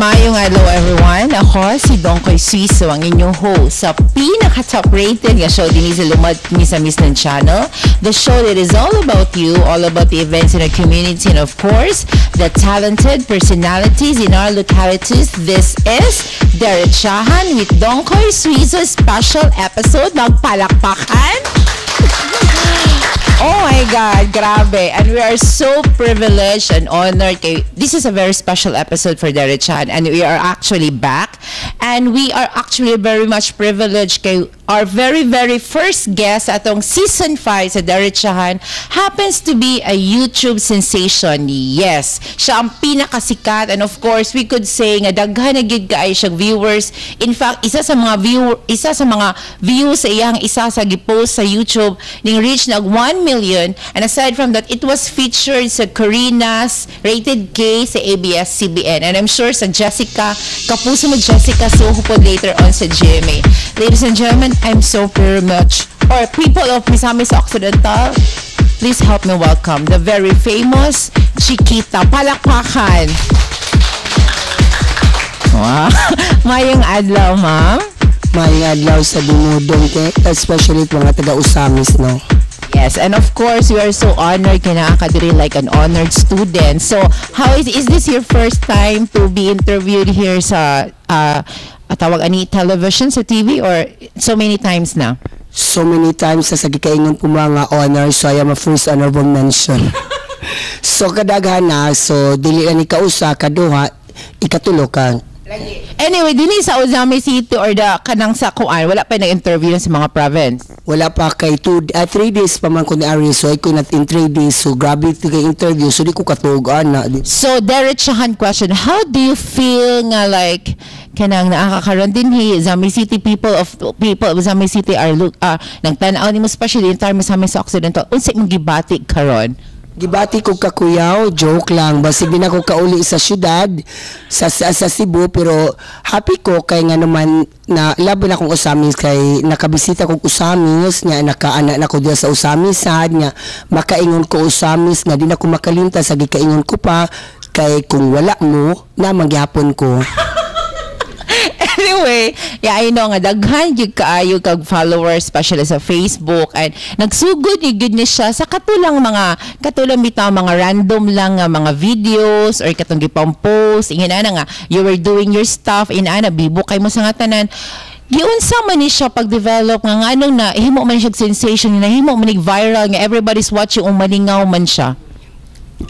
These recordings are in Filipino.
Mayong hello everyone. Ako si Dongkoy Suizo, ang inyong host sa pinaka-top rated nga show din sa Lumad Misamis ng channel. The show that is all about you, all about the events in our community, and of course, the talented personalities in our localities. This is Derechahan with Dongkoy Suizo special episode. Magpalakpakan! Oh my God, grabe. And we are so privileged and honored. This is a very special episode for Derechan, and we are actually back. And we are actually very much privileged kay our very, very first guest atong season 5 sa Derechahan happens to be a YouTube sensation. Yes, siya ang pinakasikat, and of course, we could say nga daghan na gid kaay siyang viewers. In fact, isa sa mga views sa iyang isa sa gipost sa YouTube ning reach nag 1 million, and aside from that, it was featured sa Karina's Rated K sa ABS-CBN, and I'm sure sa Jessica, kapuso mo Jessica, so hupod later on sa GMA. Ladies and gentlemen, I'm so very much, or people of Misamis Occidental, please help me welcome the very famous Chiquita. Palakpakan! Wow! Mayong adlaw, ma'am. Mayong adlaw sa Dumudong, especially mga taga-Usamis, no? Yes, and of course, we are so honored kinakadiri like an honored student. So, how is this your first time to be interviewed here sa tawag ani television sa TV, or so many times na? So many times sa gikaingon po mga honors, so I am a first honorable mention. So kadaghan na, so dili ni kausa kaduha, ikatulo ka. Anyway, dili sa Ozami City or the kanang sa kuan, wala pa nag-interview sa mga province. Wala pa kay 3 days pa man ko ni Ari, so I could not in 3 days, so grabe ito kay interview, so di ko katugaan na. So, Derechahan question, how do you feel nga like kanang nakakaroon din Zami City people of Zami City are nagtanaw nimo especially in terms sa Occidental, unsa imong gibati karon? Gibati ko kakuyaw, joke lang. Basig din ako kauli sa syudad, sa Cebu, pero happy ko kay nga naman na laban akong Usamis, kay nakabisita kong Usamis, nga nakaanak na ko diya sa Usamis, sad nga makaingon ko Usamis, nga di na ko makalinta sa gikaingon ko pa, kay kung wala mo, na magyapon ko. Anyway, yeah, I know nga daghan gyud kaayo kag followers especially sa Facebook, and nagsugod gyud ni siya sa katulang bitaw mga random lang nga mga videos or katong gipampost ingana nga you were doing your stuff in bibo kay mo sa nga tanan. Giunsa man ni siya pag-develop nga nganong na himo man siya sensation, na himo man viral nga everybody's watching malingaw man siya.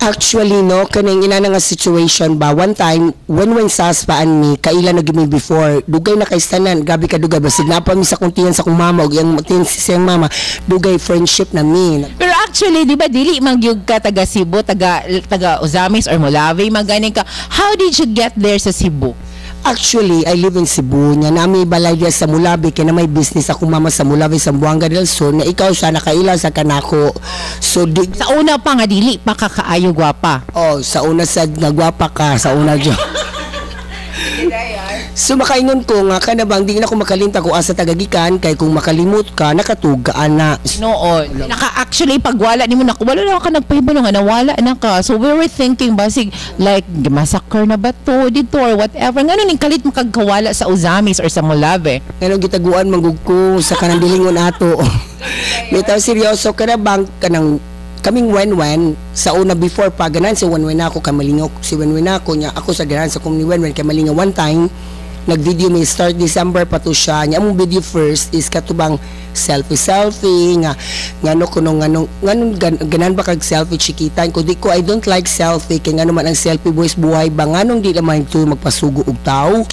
Actually, no, kaning ina nga situation ba, one time, when saspaan mi, kaila na gimi before, dugay na kay stanan, gabi ka dugay, basig na pa mi sa kuntiyan sa kong mama, o yung siyang mama, dugay friendship na mi. Pero actually, di ba, dili magyug ka taga Cebu, taga Usamis or Molave, maganing ka, how did you get there sa Cebu? Actually, I live in Cebu. Nga nami balay diya sa Mulabi, kaya na may business ako mama sa Mulabi sa Buanga del Sur, na ikaw siya nakaila sa kanako. So sa una pa nga dili pa kakaayo gwapa. Oh, sa una sa nagwapa ka sa una diyo. So makaingon ko nga kanabang di na ako makalinta ko asa tagagikan, kay kung makalimot ka nakatugaan na. Noon. Actually pagwala nimo wala na ka nagpahibalo nga nawala na ka. So we were thinking basig like massacre na ba to dito or whatever. Ngano ning kalit makagkawala sa Usamis or sa Molave. Ngano gitaguan manggug ko sa kanang dilingon ato. Bitaw seryoso kanabang kanang kaming Wenwen sa una before pa ganan si Wenwen ako kay malingaw si Wenwen ako nya ako sa ganan sa kung ni Wenwen kay malingaw one time nag-video may start December pa to siya nya among video first is katubang selfie nga ngano kuno ganan ba kag selfie Chiquita ko di ko I don't like selfie kay ngano man ang selfie boys buhay ba nganong di naman ito magpasugo og tao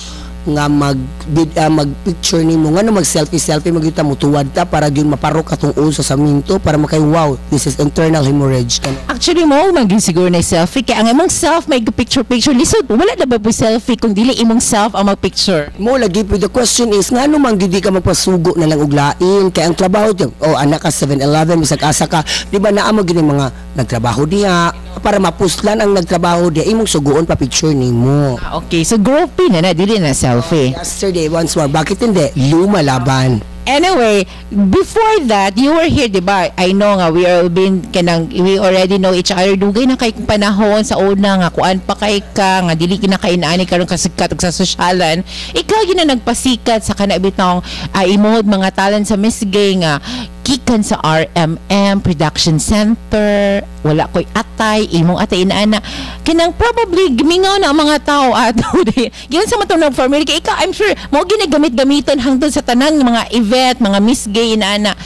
nga mag-picture nimo nga no mag-selfie magyuta mo tuwad ta para gyud maparok atong uso sa minto para makay wow this is internal hemorrhage. Actually mo maging siguro na selfie kay ang imong self may picture lisod wala na ba po selfie kung dili imong self ang mag-picture mo lagi the question is ngano man gyud ka magpasugo na lang og lain kay ang trabaho diyo anak ka 7-Eleven bisag asa ka di ba naa mo gyud mga nagtrabaho diha para mapuslan ang nagtrabaho diha imong suguon pa picture nimo. Okay, so group na dili na selfie. Yesterday once more bakit hindi lumalaban Anyway, before that, you were here, di ba? I know nga, we already know each other. Dugay na kay panahon sa una nga, kuan pa kay ka, nga dili na kainaani karon kasikat ug sa sosyalan. Ikaw yun na nagpasikat sa kanabitong imod mga talent sa Miss Gay nga gikan sa RMM Production Center, wala ko'y atay, imong atay inaana. Kinang probably gimingaw na ang mga tao ato. Giyon sa matong formula kay ikaw, I'm sure mo ginagamit-gamiton hangtod sa tanang mga event, mga Miss Gay inaana.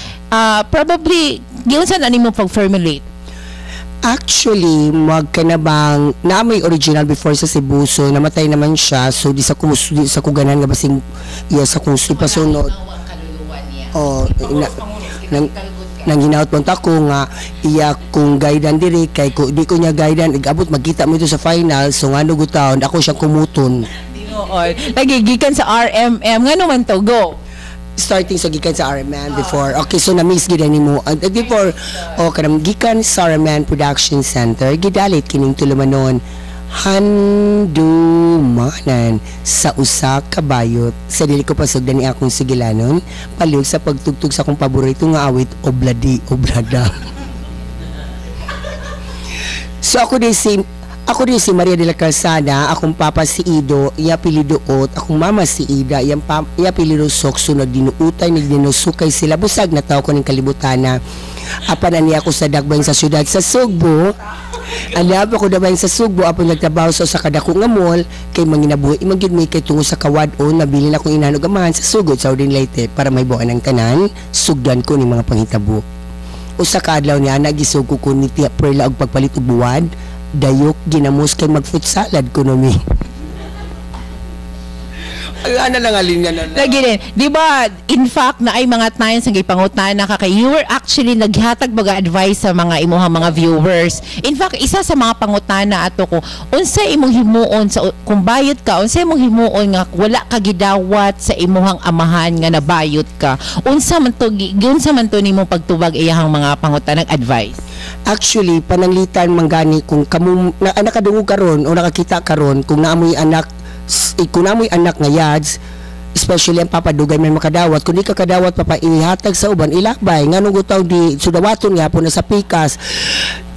Probably giyon sa nimo pag-formulate. Actually, magkanabang na may original before sa Cebu, so namatay naman siya, so di sa kuganan nga basing iya sa kung pasunod. Oh, nang hinaut mo ako nga iya kung guidan diri kay ko di ko niya guidan igabot magkita mo ito sa final, so ngano gutaon ako siyang kumuton. Lagi gikan sa RMM ngano man to go starting sa gikan sa RMN before. Okay, so na-miss gid nimo. Before kanang gikan sa RMN Production Center, gidalit kining tulumanon handumanan sa usa ka bayot. Sa dili ko pasugdan ni akong sigilanon, palihog sa pagtugtog sa akong paborito nga awit, Obladi Oblada. So ako din si Maria de la Calzada, akong papa si Ido, iya apelyido Ot, akong mama si Ida, iya apelyido Sokso, nagdinuutay, nagdinusukay sila, busag na tao ko ng kalibutana. Apan niya ako sa dagbang sa syudad sa Sugbo. Alab ako dabayan sa Sugbo, apon nagtrabaho sa kadako nga mall, kay manginabuhi, imagid may kay tungo sa kawad-o, nabili na akong inanog amahan sa Sugod, sa Udin Leyte, para may buwan ng tanan, sugdan ko ni mga panghitabo. Usa ka adlaw niya, nagisug ko ni Tia Perla og pagpalit og buwad, dayok ginamos kay mag-fruit salad ko no mi. Ano lang alin nga na. Lagi din. Di ba, in fact, na ay mga times nga ipangutana ka kay you were actually naghatag baga advice sa mga imuhang mga viewers. In fact, isa sa mga pangutana ato ko, unsa imong himuon sa kung bayot ka, unsa imong himuon nga wala ka gidawat sa imuhang amahan nga nabayot ka. Unsa man to nimo pagtubag iyahang mga pangutanang advice? Actually, pananglitan manggani kung kamo nakadungog karon o nakakita karon kung naamoy anak nga yads, especially ang papadugay may makadawat, kung di ka kadawat ihatag sa uban ilabay nganong gutaw di sudawaton nga po na sa pikas,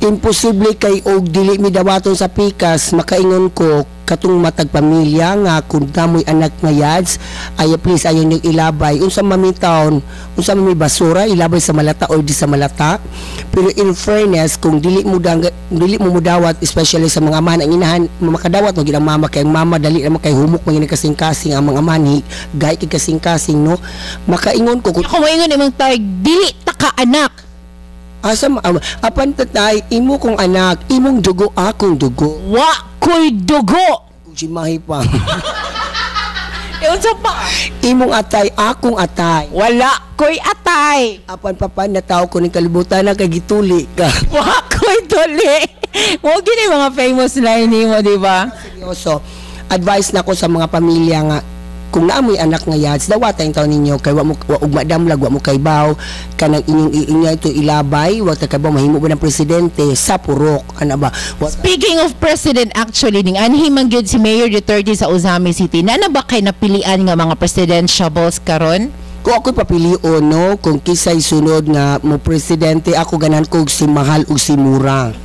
imposible kay og dili mi dawaton sa pikas, makaingon ko katong matag pamilya nga kung namoy anak nga yads ay please ayon yung ilabay unsa mamitawon, unsa may basura ilabay sa malata or di sa malata. Pero in fairness, kung dili mo mudawat, especially sa mga amahan ang inahan makadawat mo ginang mama kay ang mama dali na kay humok mga kasing-kasing ang mga amani gay kay kasing-kasing no, makaingon ko kung maingon imong tay dili ta ka anak asa apan tatay imo kong anak, imong dugo akong dugo, wa ko'y dugo ujimahi pa. Unsa pa? Imong atay akong atay, wala ko'y atay. Apan papan na tao ko ning kalibutan na kay gituli ka. Wa ko'y tuli. Mo gini mga famous line nimo, di ba? Seryoso. Advice na ko sa mga pamilya nga kung naamoy anak nga yads, dawatay taon ninyo kay wa ug madamlag, wa mo kay baw kanang inyong ito ilabay, wa ta kay baw mahimo ba ng presidente sa purok ana ba. Speaking of president, actually ning anhi man gyud si Mayor Duterte sa Ozami City, na ba kay napilian nga mga presidentiables karon? Kung ako'y papilion no, kung kisay sunod nga mo presidente, ako ganan ko si Mahal ug si Mura.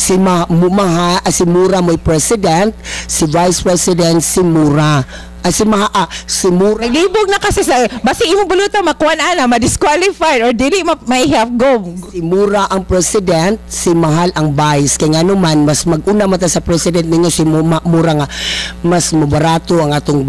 Si Mura mo'y president, si vice president si Mura. Si Mura. Naglibog na kasi sa basi imong buluta makuan ana ma-disqualified or dili may have go. Si Mura ang president, si Mahal ang vice. Kaya nga naman mas mag-una mata sa president ninyo si Mura nga mas mabarato ang atong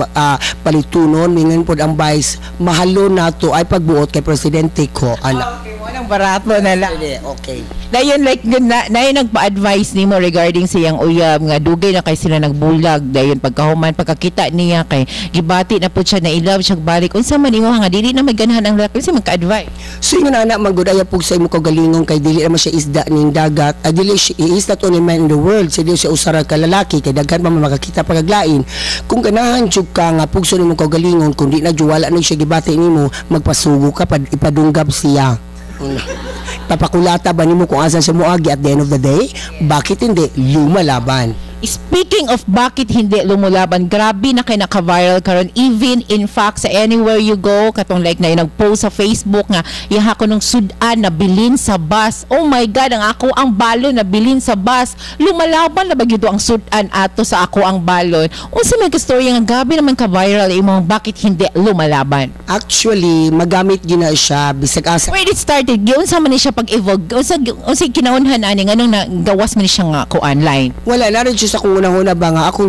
palitunon mingon pod ang vice. Mahalo nato ay pagbuot kay presidente ko ana. Okay, walang barato na lang. Okay. Dayon like na nagpa-advise nimo regarding sa iyang uyab nga dugay na kay sila nagbulag dayon pagkahuman pagkakita niya kay gibati na pud siya na ilaw siya balik unsa man imo nga dili na maganahan ang lalaki sa magka-advise. So yung anak magudaya pug sa imo kagalingon kay dili naman siya isda ning dagat, dili siya is not only man in the world, siya siya usara ka lalaki kay daghan pa makakita pagaglain. Kung ganahan jud ka nga pugso nimo kagalingon kung di na wala na siya gibati nimo, magpasugo ka ipadunggab siya. Papakulata ba nimo kung asan siya moagi at the end of the day? Bakit hindi lumalaban? Speaking of bakit hindi lumulaban, grabe na kay naka-viral karon, even in fact sa anywhere you go, katong like na nag-post sa Facebook nga iha ko nung sudan na bilin sa bus. Oh my god, ang balon na bilin sa bus. Lumalaban na ba gyud ang sudan ato sa ako ang balon? Unsa may kastorya nga gabi naman ka-viral imong bakit hindi lumalaban? Actually, magamit gina siya bisag asa. Where it started, unsa man ni siya pag-evolve? Unsa kinaunhan ani nganong nagawas man ni siya nga ko online? Wala na rin siya sa kung una-una ba nga akong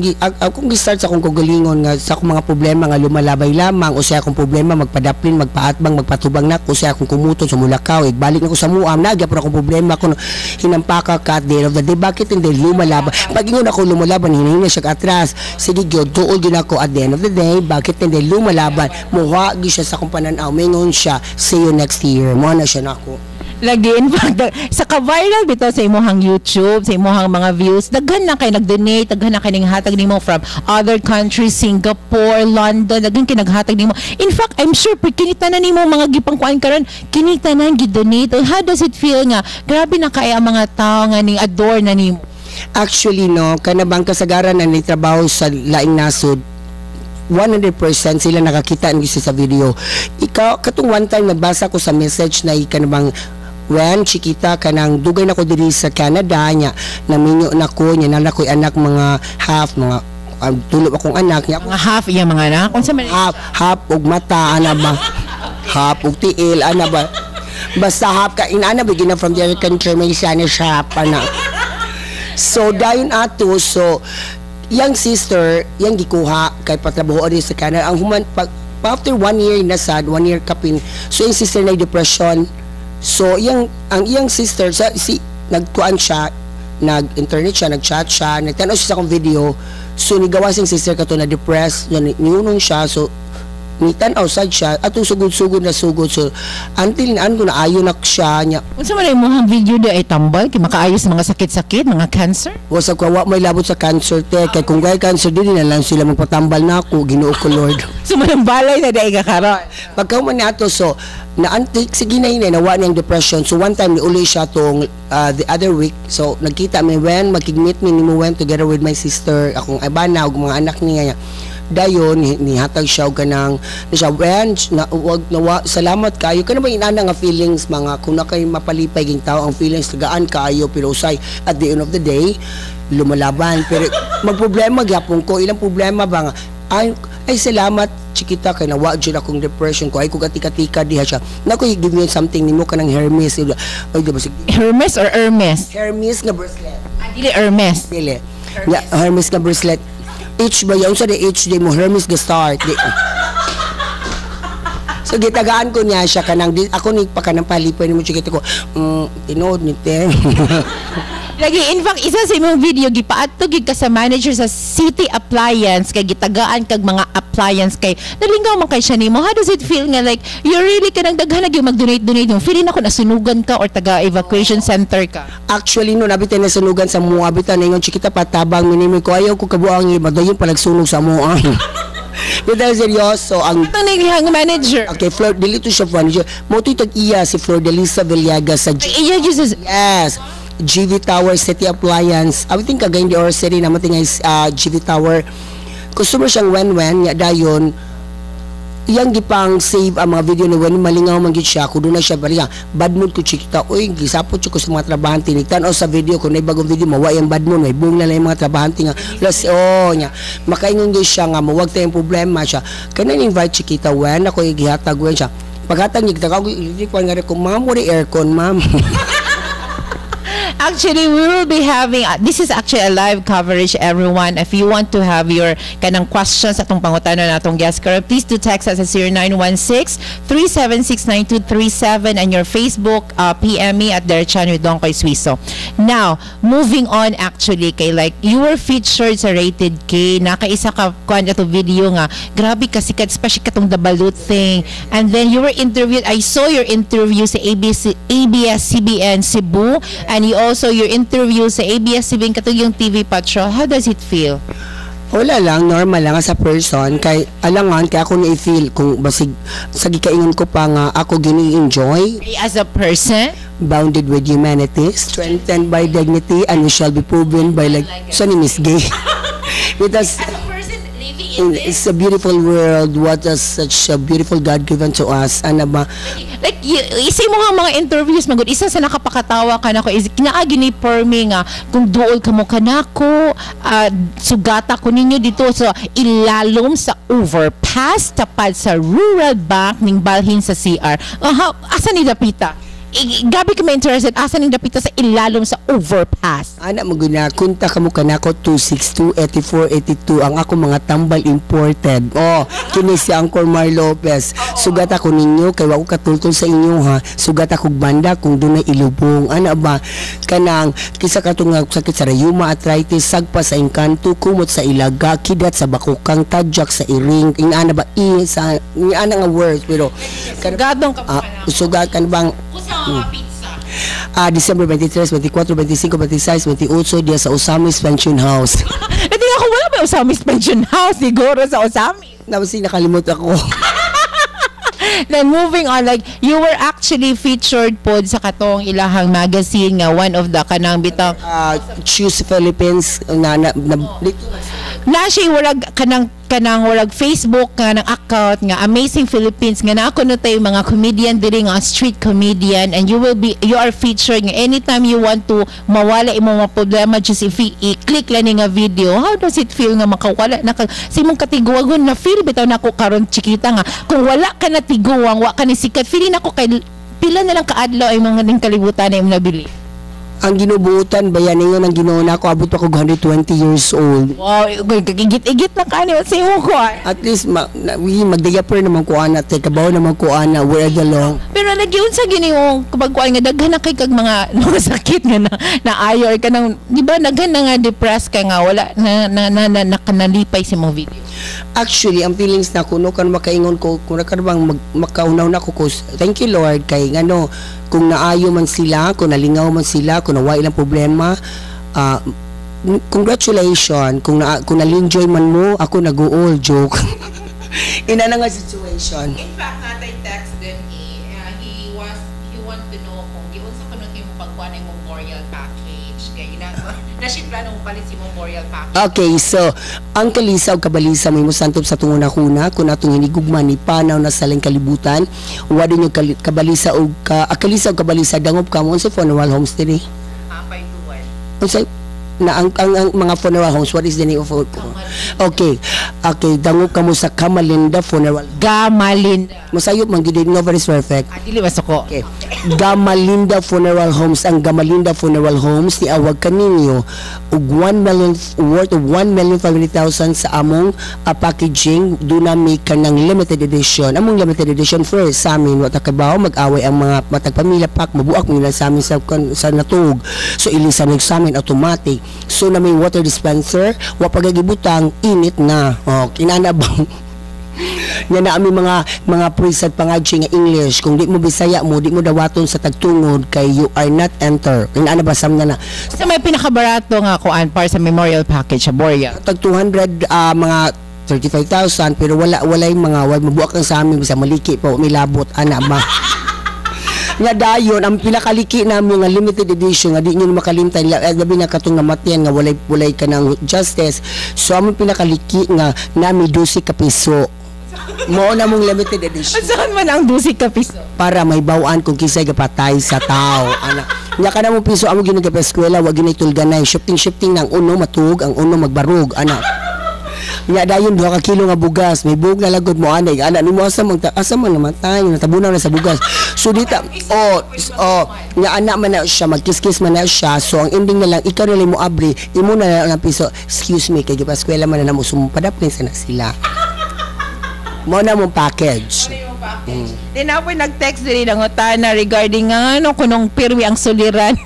gi-start sa akong kagalingon nga sa akong mga problema nga lumalabay lamang o sa akong problema magpadaplin, magpaatbang, magpatubang na o sa akong kumuton sa Mulakaw, igbalik na ko sa muam, nagya pero akong problema kung hinampaka ka at the end of the day, bakit hindi lumalaban? Pag ingon ako lumalaban, hinahin na siya atras. Sige gyud, tuol gyud ako at the end of the day, bakit hindi lumalaban? Muha gi siya sa akong pananaw, mingon siya, see you next year. Mo na siya nako. Lagi in fact sa ka-viral bitaw sa imong YouTube, sa imong mga views, daghan na kay nag-donate, daghan na kay ninghatag nimo from other countries, Singapore, London, daghan kay naghatag nimo. In fact, I'm sure pag kinita na nimo mga gipangkuan karon, kinita na gi-donate. How does it feel nga grabe na kay ang mga tao nga ning adore na nimo? Actually no, kanabang kasagaran na ni trabaho sa laing nasod 100% sila nakakita ng isa sa video. Ikaw, katong one time nagbasa ko sa message na ikanabang when Chiquita kanang dugay na ko diri sa Canada nya naminyo na ko nya na ko'y anak mga half mga tulo akong anak nya mga half iya mga anak unsa man half og mata ana ba half og tiil ana ba basta half ka inana bigina from the other country may sana shop ana so dayon ato so yang sister yang gikuha kay patrabaho rin sa Canada ang human after 1 year na sad 1 year kapin so yung sister na depression. So, ang iyang sister, nagkuan siya, nag-internet siya, nag-chat siya, nagtanaw siya sa akong video. So, nigawas yung sister ka to na depressed, niunong siya. So, nitanaw sad siya, at sugod-sugod na sugod. So, until naan ko na ayon na siya niya. Unsa man mo ang video di ay tambal, kay makaayos mga sakit-sakit, mga cancer? Wasa ko, may labot sa cancer, te. Kaya kung gaya cancer, din na lang sila magpatambal na ako, Ginoo ko, Lord. So, manang balay na dahil kakaroon. Pagkauman na ito, so, sige na yun, nawa niyang depression. So, one time, niuli siya tong the other week. So, nagkita mi when, makigmeet mi ni mo when together with my sister, akong ibana, og mga anak niya. Dayon, nihatag siya og kanang, siya, when, salamat kayo. Kano ba inana nga feelings, mga, kung na kayo mapalipay ging tao, ang feelings, tagaan kayo, pero usay, at the end of the day, lumalaban. Pero, magproblema, gyapon ko, ilang problema ba nga, ay salamat Chiquita kay nawa jud akong depression ko ay ko katika-tika diha siya nako give me something nimo kanang Hermes ay diba Hermes or Hermes nga bracelet dili Hermes dili ya Hermes nga bracelet H ba yung sa H day mo Hermes ga start so gitagaan ko niya siya kanang ako ni pa kanang palipay nimo Chiquita ko tinood ni te lagi, in fact, isa sa imong video, gipaadto gid ka sa manager sa City Appliance, kay gitagaan kag mga appliance kay, nalingaw man kay siya nimo. How does it feel nga, like, you really kanang daghan na yung mag-donate yung feeling ako nasunugan ka or taga-evacuation center ka? Actually, no, nabitan na sunugan sa mua, abitan na yung Chiquita patabang, minimi ko, ayaw ko kabuang madayon palagsunog sa mua. Dito seryoso ang tanang manager. Okay, Flor Delito siya manager. Mo titag iya si Flor Delisa Villaga sa iya Jesus. Yes. GV Tower City Appliance. I think kagay di or city na matingay GV Tower. Customer siyang when ya dayon iyang gipang save ang mga video ni when malingaw man gid siya kuno na siya bariya bad mood ko Chiquita oy gisapot ko sa mga trabahante ni tan-o sa video ko na bagong video mawa yung bad mood may bung na lang yung mga trabahante nga plus nya makaingon gid siya nga mawag tayong problema siya kanang invite Chiquita when ako gihatag when siya paghatag ni kita ko nga ko ma'am mo aircon ma'am. Actually, we will be having, this is actually a live coverage, everyone. If you want to have your kanang questions atong pangutanon natong guest girl, please do text us at 0916-376-9237 and your Facebook PM me at Derechan with Donkoy Suizo. Now, moving on actually, kay like, you were featured sa Rated K, nakaisa ka kuan ato video nga, grabe kasikat, especially katong the balut thing. And then you were interviewed, I saw your interview sa ABS-CBN Cebu, and you also your interview sa ABS-CBN katong yung TV Patrol. How does it feel? Wala lang, normal lang as a person. Kay alangan, kaya ako na-feel kung basig sa gikaingon ko pa nga ako gini-enjoy. As a person? bounded with humanity, strengthened by dignity, and we shall be proven by like so ni Miss Gay. Because it's a beautiful world. What is such a beautiful God given to us. Ano ba? Like, isay mo nga mga interviews, magod, isa sa nakapakatawa ka na ko, is kinaagi ni Permi nga, kung duol ka mo ka na ko, sugata ko ninyo dito sa ilalom sa overpass, tapad sa Rural Bank, ning balhin sa CR. Asa ni Dapita? Gabi ka ma-interested, asa ning Dapita sa ilalom sa overpass? Ana mo guna, kunta ka mo ka na ko 262-8482 ang ako mga tambal imported. Oh, kini si Angkor Mar Lopez. Sugat ako ninyo, kay wa ko katultol sa inyo ha. Sugat ako banda kung doon na ilubong. Ana ba, kanang, kisa katong sakit sa rheuma arthritis, sagpa sa engkanto, kumot sa ilaga, kidat sa bakukang, tadyak sa iring, inaana ba, inaana nga words, pero, Gadong ka pa na. sugat kan bang, Pizza. December 23, 24, 25, 26, 28 dia sa Osamis Pension House. Hindi ako wala ba Osamis Pension House siguro sa Osamis. Napasi nakalimot ako. Then moving on, like you were actually featured pod sa katong ilahang magazine nga one of the kanang bitang Choose Philippines na siya warag kanang warag Facebook kanang account nga Amazing Philippines nga na ako no tay mga comedian diri nga street comedian, and you are featured nga anytime you want to mawala imong mga problema, just if i-click lang nga video. How does it feel nga makawala na sa imong katiguwagon na feel bitaw nako karon chikita nga kung wala ka na tiguwang wa ka ni sikat, feeling nako kay pila na lang kaadlaw ay mga ning kalibutan na imong nabili. Ang ginubutan bayan ninyo ang ginuuna ko, abot pa ko 120 years old. Wow, igit na kani sa imo ko. At least magdayaper naman ko ana, kabaw naman ko ana, where the long. Pero nagyun sa gini yung kapagkuan nga daghan na kay kag mga sakit nga na ayo ka nang di ba daghan na nga depressed ka nga wala na kanalipay sa mga video. Actually, ang feelings na kuno kan makaingon ko kung nakarbang makaunaw na ko thank you Lord kay ngano kung naayo man sila, kung nalingaw man sila, kung nawa ilang problema, congratulations kung na-enjoy man mo, ako nag-all joke. Ina na nga situation. In fact, natay text din he want to know kung giunsa kuno kay mo pagkuan imong memorial package kay na siya plano mo palit si memorial package. Okay, so ang kalisa o kabalisa mo santop sa tunguna kuna kung atong hinigugman ni panaw na saling kalibutan wadi nyo kabalisa o kalisa o kabalisa dangop ka mo sa funeral homes diri unsay na ang mga funeral homes, what is the name of it? Okay dangop ka mo sa Gamalinda Funeral. Gamalinda masayop man gid no very perfect. Dili masako. Okay. Gamalinda Funeral Homes, ang Gamalinda Funeral Homes ni awag kaninyo og 1 million worth of 1,500,000 sa among packaging duna mi kanang limited edition. Among limited edition first sa amin wa ta kabaw mag-away ang mga matagpamilya pack mabuak mo lang sa amin sa natug. So ilisan sa amin automatic. So na may water dispenser wa pagagibutang init na. Oh, kinana bang nga na ami mga preset pangadji nga English kung di mo Bisaya mo di mo dawaton sa tagtungod kay you are not enter ana ba sam na sa may pinakabarato nga kuan para sa memorial package sa Boreal tag 200 mga 35,000 pero walay mga mabuak ang sa amin bisa maliki pa milabot ana ba nga dayon ang pinakaliki namin nga limited edition nga di nyo makalimtan labi na katong namatyan nga walay ka ng justice, so among pinakaliki nga nami 12 ka piso mo na mong limited edition. Saan man ang 12 ka piso? Para may bawaan kung kisay kapatay sa tao. Ana. Nya ka na mong piso amo ginag pa eskwela wa ginay tulganay shifting ng uno matug ang uno magbarug ana. Nya dayon 2 ka kilo nga bugas may bug na lagod mo anay ana nimo asa man namatay natabunaw na sa bugas. So dita nya ana man na siya magkiskis man na siya, so ang ending na lang ikaw na mo abri imo na lang piso excuse me kay pa eskwela man na mo sumpadapin sa na sila. Mo na mong package. Then ako nag-text din ng utana regarding nga ano kunong pirwi ang suliran.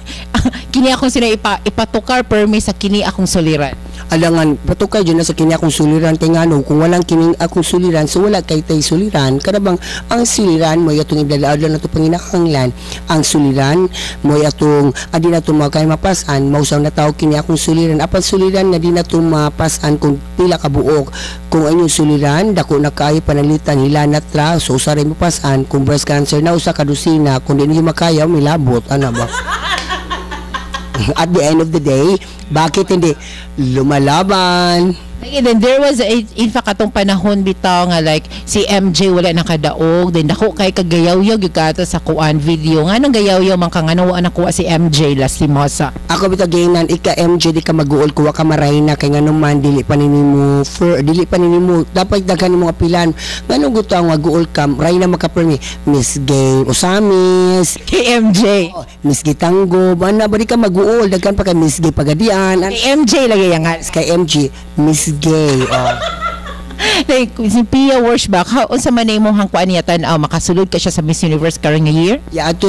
Kini akong sila ipatukar permi sa kini akong suliran. alangan patukay dyan na sa kini akong suliran kay ngano kung walang kining akong suliran so wala kay tay suliran karabang ang suliran mo atong ibladlaadlan nato panginahanglan ang suliran mo atong adi na to mga kay mapasan mausaw na tao kini akong suliran apan suliran nga di na to mapasan kung pila ka buok kung inyong suliran dako na kaayo panalitan hilanat ra so usaray mapasan kung breast cancer na usa ka dosina kung di niyo makaya milabot ana ba. At the end of the day, bakit hindi lumalaban? And then there was in fact atong panahon bitaw nga like si MJ wala nakadaog then dako kay kagayaw-yaw gyud kato sa kuan video nganong gayaw-yaw man ka ngano wa nakuha si MJ lastimosa. Ako bitaw ginan ika MJ di ka maguol kuwa ka maray na kay ngano man dili pa nimo dili pa nimo dapat daghan mo apilan nganong guto ang maguol ka ray na makapermi Miss Gay Osamis Kay MJ Miss Gitanggo ana ba di ka maguol daghan pa kay Miss Gay Pagadian kay MJ lagi yang kay MJ Miss Gay like si Pia Wurschbach how unsa man imong hangkuan niya tan-aw makasulod ka siya sa Miss Universe karon nga year? Ya ato